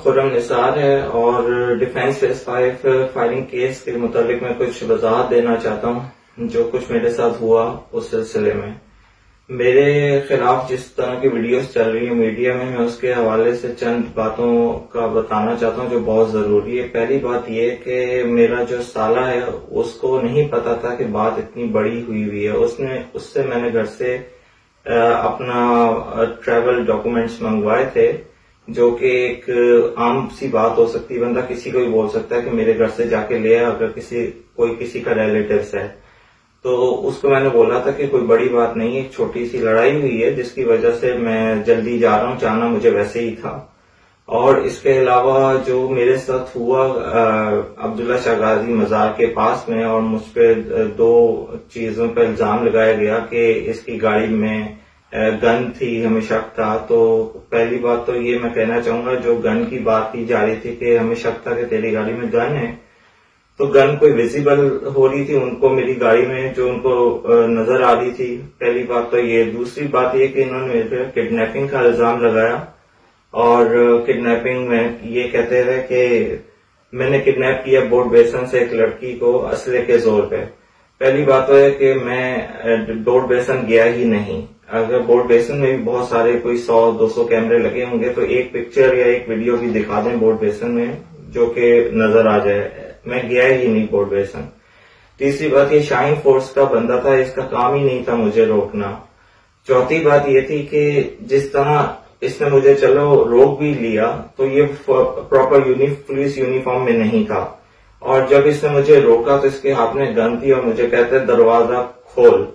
खुर्रम निसार है और defence phase 5 firing case के मुताबिक मैं कुछ वजाहत देना चाहता हूँ जो कुछ मेरे साथ हुआ उस सिलसिले में। मेरे खिलाफ जिस तरह की वीडियोस चल रही है मीडिया में, मैं उसके हवाले से चंद बातों का बताना चाहता हूँ जो बहुत जरूरी है। पहली बात यह कि मेरा जो साला है उसको नहीं पता था कि बात इतनी बड़ी हुई है। उससे मैंने घर से अपना ट्रैवल डॉक्यूमेंट्स मंगवाए थे, जो कि एक आम सी बात हो सकती है, बंदा किसी को भी बोल सकता है कि मेरे घर से जाके ले आ अगर कोई किसी का रिलेटिव्स है। तो उसको मैंने बोला था कि कोई बड़ी बात नहीं है, एक छोटी सी लड़ाई हुई है जिसकी वजह से मैं जल्दी जा रहा हूँ, जाना मुझे वैसे ही था। और इसके अलावा जो मेरे साथ हुआ अब्दुल्ला शाह गाजी मजार के पास में, और मुझ पे 2 चीजों पर इल्जाम लगाया गया कि इसकी गाड़ी में गन थी, हमें शक था। तो पहली बात तो ये मैं कहना चाहूंगा, जो गन की बात की जा रही थी कि हमें शक था कि तेरी गाड़ी में गन है, तो गन कोई विजिबल हो रही थी उनको मेरी गाड़ी में, जो उनको नजर आ रही थी। पहली बात तो ये। दूसरी बात ये कि इन्होंने मेरे पे किडनैपिंग का इल्जाम लगाया और किडनैपिंग में ये कहते थे कि मैंने किडनैप किया बोर्ड बेसन से एक लड़की को असले के जोर पे। पहली बात तो है कि मैं बोर्ड बेसन गया ही नहीं। अगर बोर्ड बेसन में भी बहुत सारे कोई 100-200 कैमरे लगे होंगे तो एक पिक्चर या एक वीडियो भी दिखा दें बोर्ड बेसन में जो कि नजर आ जाए। मैं गया ही नहीं बोर्ड बेसन। तीसरी बात, ये शाइन फोर्स का बंदा था, इसका काम ही नहीं था मुझे रोकना। चौथी बात ये थी कि जिस तरह इसने मुझे चलो रोक भी लिया तो ये प्रॉपर पुलिस यूनिफॉर्म में नहीं था, और जब इसने मुझे रोका तो इसके हाथ में गन थी और मुझे कहते दरवाजा खोल।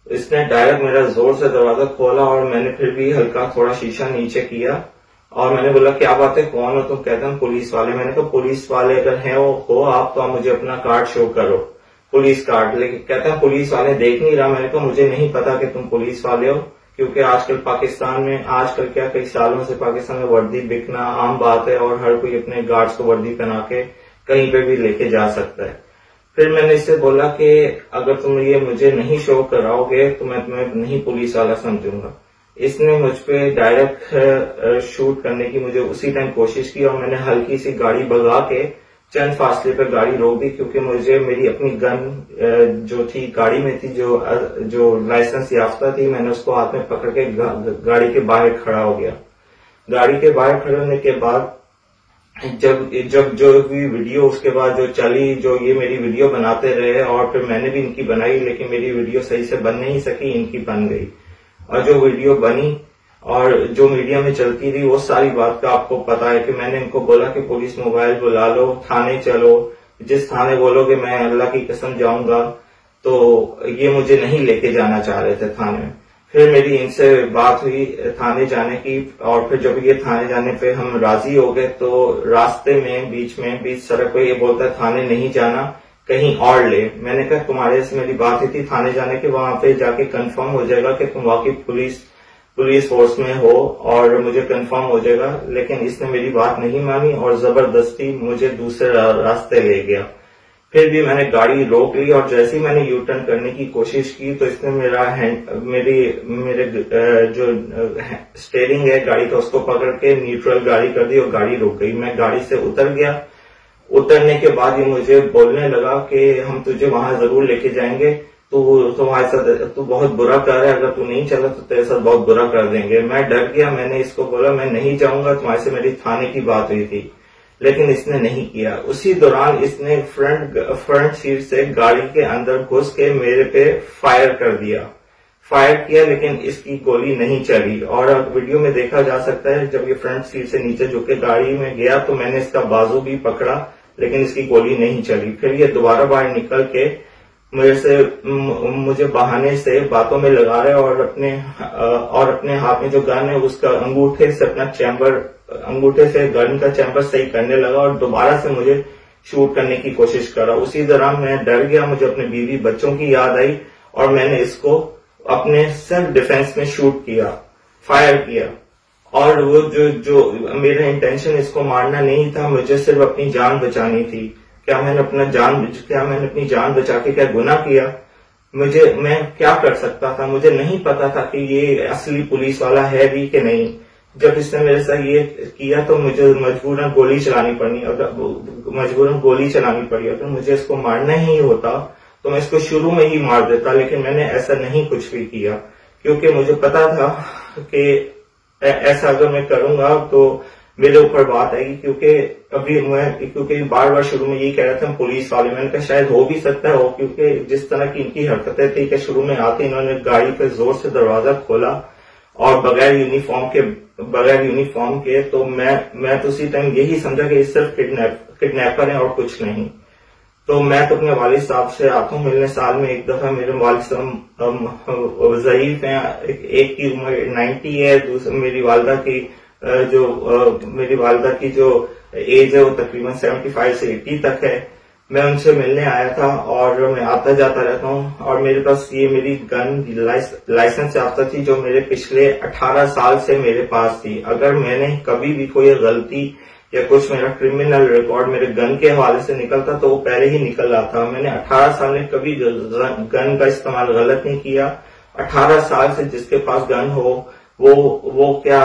इसने डायरेक्ट मेरा जोर से दरवाजा खोला और मैंने फिर भी हल्का थोड़ा शीशा नीचे किया और मैंने बोला क्या बात है, कौन हो तुम? कहते हैं पुलिस वाले। मैंने कहा पुलिस वाले अगर हैं हो आप तो आप मुझे अपना कार्ड शो करो, पुलिस कार्ड। लेकिन कहते हैं पुलिस वाले देख नहीं रहा। मैंने कहा मुझे नहीं पता कि तुम पुलिस वाले हो, क्योंकि आजकल पाकिस्तान में, आजकल क्या कई सालों से पाकिस्तान में वर्दी बिकना आम बात है और हर कोई अपने गार्ड्स को वर्दी पहना के कहीं पे भी लेके जा सकता है। फिर मैंने इससे बोला कि अगर तुम ये मुझे नहीं शो कराओगे तो मैं तुम्हें नहीं पुलिस वाला समझूंगा। इसने मुझ पे डायरेक्ट शूट करने की मुझे उसी टाइम कोशिश की और मैंने हल्की सी गाड़ी भगा के चंद फासले पर गाड़ी रोक दी, क्योंकि मुझे मेरी अपनी गन जो थी गाड़ी में थी, जो लाइसेंस याफ्ता थी, मैंने उसको हाथ में पकड़ के गाड़ी के बाहर खड़ा हो गया। गाड़ी के बाहर खड़े होने के बाद जब जो भी वीडियो उसके बाद जो चली, जो ये मेरी वीडियो बनाते रहे और फिर मैंने भी इनकी बनाई, लेकिन मेरी वीडियो सही से बन नहीं सकी, इनकी बन गई। और जो वीडियो बनी और जो मीडिया में चलती रही वो सारी बात का आपको पता है कि मैंने इनको बोला कि पुलिस मोबाइल बुला लो, थाने चलो, जिस थाने बोलोगे मैं अल्लाह की कसम जाऊंगा। तो ये मुझे नहीं लेके जाना चाह रहे थे थाने। फिर मेरी इनसे बात हुई थाने जाने की, और फिर जब ये थाने जाने पे हम राजी हो गए तो रास्ते में बीच सड़क पे ये बोलता है थाने नहीं जाना, कहीं और ले। मैंने कहा तुम्हारे से मेरी बात हुई थी थाने जाने के, वहां पे जाके कंफर्म हो जाएगा कि तुम वाकई पुलिस फोर्स में हो और मुझे कंफर्म हो जाएगा। लेकिन इसने मेरी बात नहीं मानी और जबरदस्ती मुझे दूसरे रास्ते ले गया। फिर भी मैंने गाड़ी रोक ली और जैसे ही मैंने यू टर्न करने की कोशिश की तो इसने मेरे जो स्टीयरिंग है गाड़ी का उसको पकड़ के न्यूट्रल गाड़ी कर दी और गाड़ी रुक गई। मैं गाड़ी से उतर गया। उतरने के बाद ये मुझे बोलने लगा कि हम तुझे वहां जरूर लेके जाएंगे, तुम्हारे साथ तू बहुत बुरा कर रहा है, अगर तू नहीं चला तो तेरे साथ बहुत बुरा कर देंगे। मैं डर गया। मैंने इसको बोला मैं नहीं जाऊंगा, तुम्हारे से मेरी थाने की बात हुई थी, लेकिन इसने नहीं किया। उसी दौरान इसने फ्रंट सीट से गाड़ी के अंदर घुस के मेरे पे फायर कर दिया। फायर किया लेकिन इसकी गोली नहीं चली, और वीडियो में देखा जा सकता है जब ये फ्रंट सीट से नीचे झुक के गाड़ी में गया तो मैंने इसका बाजू भी पकड़ा लेकिन इसकी गोली नहीं चली। फिर ये दोबारा बाहर निकल के मुझे बहाने से बातों में लगा रहे और अपने हाथ में जो गन है उसका अंगूठे से गन का चैम्बर सही करने लगा और दोबारा से मुझे शूट करने की कोशिश करा। उसी दौरान मैं डर गया, मुझे अपने बीवी बच्चों की याद आई और मैंने इसको अपने सेल्फ डिफेंस में शूट किया, फायर किया। और वो जो मेरा इंटेंशन इसको मारना नहीं था, मुझे सिर्फ अपनी जान बचानी थी। क्या मैंने अपनी जान बचा के क्या गुनाह किया? मैं क्या कर सकता था? मुझे नहीं पता था कि ये असली पुलिस वाला है भी कि नहीं। जब इसने मेरे साथ ये किया तो मुझे मजबूरन गोली चलानी पड़ी। अगर मुझे इसको मारना ही होता तो मैं इसको शुरू में ही मार देता, लेकिन मैंने ऐसा नहीं कुछ भी किया, क्योंकि मुझे पता था कि ऐसा अगर मैं करूंगा तो मेरे ऊपर बात आएगी। क्योंकि बार बार शुरू में यही कह रहा था पुलिस वाले, मैंने कहा शायद हो भी सकता है क्योंकि जिस तरह की इनकी हरकतें थी कि शुरू में आते इन्होंने गाड़ी पे जोर से दरवाजा खोला और बगैर यूनिफॉर्म के तो मैं तो उसी टाइम यही समझा कि ये सिर्फ किडनैपर हैं और कुछ नहीं। तो मैं तो अपने वालिद साहब से आता हूँ मिलने, साल में एक दफा। मेरे वालिद साहब ज़ईफ हैं, एक की उम्र 90 है, दूसरी मेरी वालदा की जो एज है वो तकरीबन 75 से 80 तक है। मैं उनसे मिलने आया था और मैं आता जाता रहता हूँ, और मेरे पास ये मेरी गन लाइसेंस याफ्ता थी जो मेरे पिछले 18 साल से मेरे पास थी। अगर मैंने कभी भी कोई गलती या कुछ मेरा क्रिमिनल रिकॉर्ड मेरे गन के हवाले से निकलता तो वो पहले ही निकल रहा था। मैंने 18 साल में कभी गन का इस्तेमाल गलत नहीं किया। 18 साल से जिसके पास गन हो वो क्या